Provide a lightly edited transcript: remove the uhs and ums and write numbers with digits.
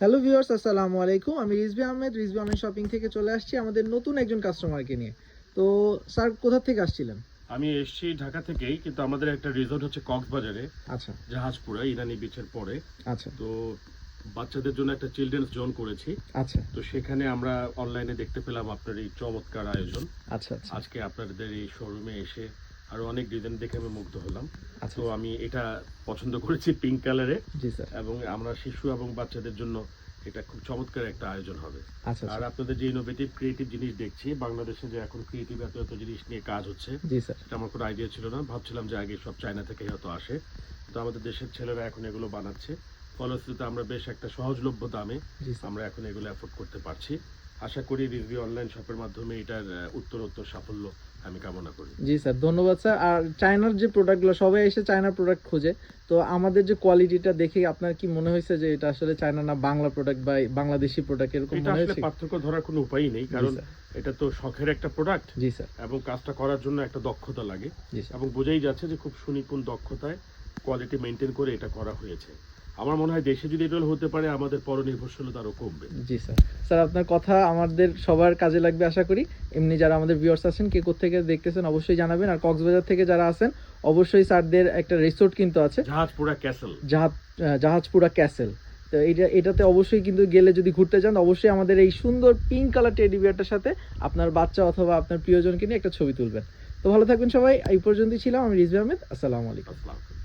Hello viewers, আসসালামু আলাইকুম। আমি রিজভী আহমেদ শপিং থেকে চলে আসছি আমাদের নতুন একজন কাস্টমারকে নিয়ে। তো স্যার কোথা থেকে আসছিলেন? আমি এসেছি ঢাকা থেকেই, কিন্তু আমাদের একটা রিসোর্ট হচ্ছে কক্সবাজারে, আচ্ছা জাহাজপুরা ইরানি বিচের পরে। আচ্ছা তো বাচ্চাদের জন্য একটা চিলড্রেন্স জোন করেছি। আচ্ছা তো সেখানে আমরা অনলাইনে দেখতে পেলাম আপনার এই চমৎকার আয়োজন। আচ্ছা আচ্ছা আজকে আপনাদের এই শোরুমে এসে আরো অনেক ডিজাইন দেখে আমি মুগ্ধ হলাম। আচ্ছা তো আমি এটা পছন্দ করেছি পিঙ্ক কালারে, জি স্যার। এবং আমরা শিশু এবং বাচ্চাদের জন্য এটা খুব চমৎকার একটা আয়োজন হবে। আচ্ছা আর আচ্ছা আপনাদের যে ইনোভেটিভ ক্রিয়েটিভ জিনিস দেখছি, বাংলাদেশে যে এখন ক্রিয়েটিভ এত এত জিনিস নিয়ে কাজ হচ্ছে, জি স্যার। এটা আমার কোনো আইডিয়া ছিল না। ভাবছিলাম যে আগে সব চায়না থেকে হয়তো আসে, তো আমাদের দেশের ছেলেরা এখন এগুলো বানাচ্ছে। ফলশ্রুতিতে আমরা বেশ একটা সহজলভ্য দামে জি স্যার। আমরা এখন এগুলো অ্যাফোর্ড করতে পারছি। আশা করি রিজভী অনলাইন শপের মাধ্যমে এটার উত্তরোত্তর সাফল্য আমি কামনা করি। জি স্যার, ধন্যবাদ স্যার। আর চায়নার যে প্রোডাক্টগুলো, সবাই এসে চায়নার প্রোডাক্ট খোঁজে, তো আমাদের যে কোয়ালিটিটা দেখে আপনার কি মনে হয়েছে যে এটা আসলে চায়না না বাংলা প্রোডাক্ট বা বাংলাদেশি প্রোডাক্ট এরকম এটা মনে আসলে হয়েছে? পার্থক্য ধরার কোনো উপায়ই নেই, কারণ স্যার। এটা তো শখের একটা প্রোডাক্ট, জি স্যার। এবং কাজটা করার জন্য একটা দক্ষতা লাগে, জি স্যার। এবং বোঝাই যাচ্ছে যে খুব সুনিপুণ দক্ষতায় কোয়ালিটি মেনটেন করে এটা করা হয়েছে। আমার মনে হয় দেশে যদি এটা হতে পারে, আমাদের পরনির্ভরশীলতা আরো কমবে। জি স্যার। স্যার, আপনার কথা আমাদের সবার কাজে লাগবে আশা করি। এমনি যারা আমাদের ভিউয়ার্স আছেন, কে কোত্থেকে দেখতেছেন অবশ্যই জানাবেন। আর কক্সবাজার থেকে যারা আছেন, অবশ্যই স্যারদের একটা রিসোর্ট কিন্তু আছে, জাহাজপুরা ক্যাসেল। জাহাজপুরা ক্যাসেল। তো এটাতে অবশ্যই কিন্তু গেলে, যদি ঘুরতে যান, অবশ্যই আমাদের এই সুন্দর পিঙ্ক কালার টেডি বিয়ারটার সাথে আপনার বাচ্চা অথবা আপনার প্রিয়জনকে নিয়ে একটা ছবি তুলবেন। তো ভালো থাকবেন সবাই। এই পর্যন্তই ছিলাম আমি রিজভী আহমেদ। আসসালামু আলাইকুম। আসসালাম।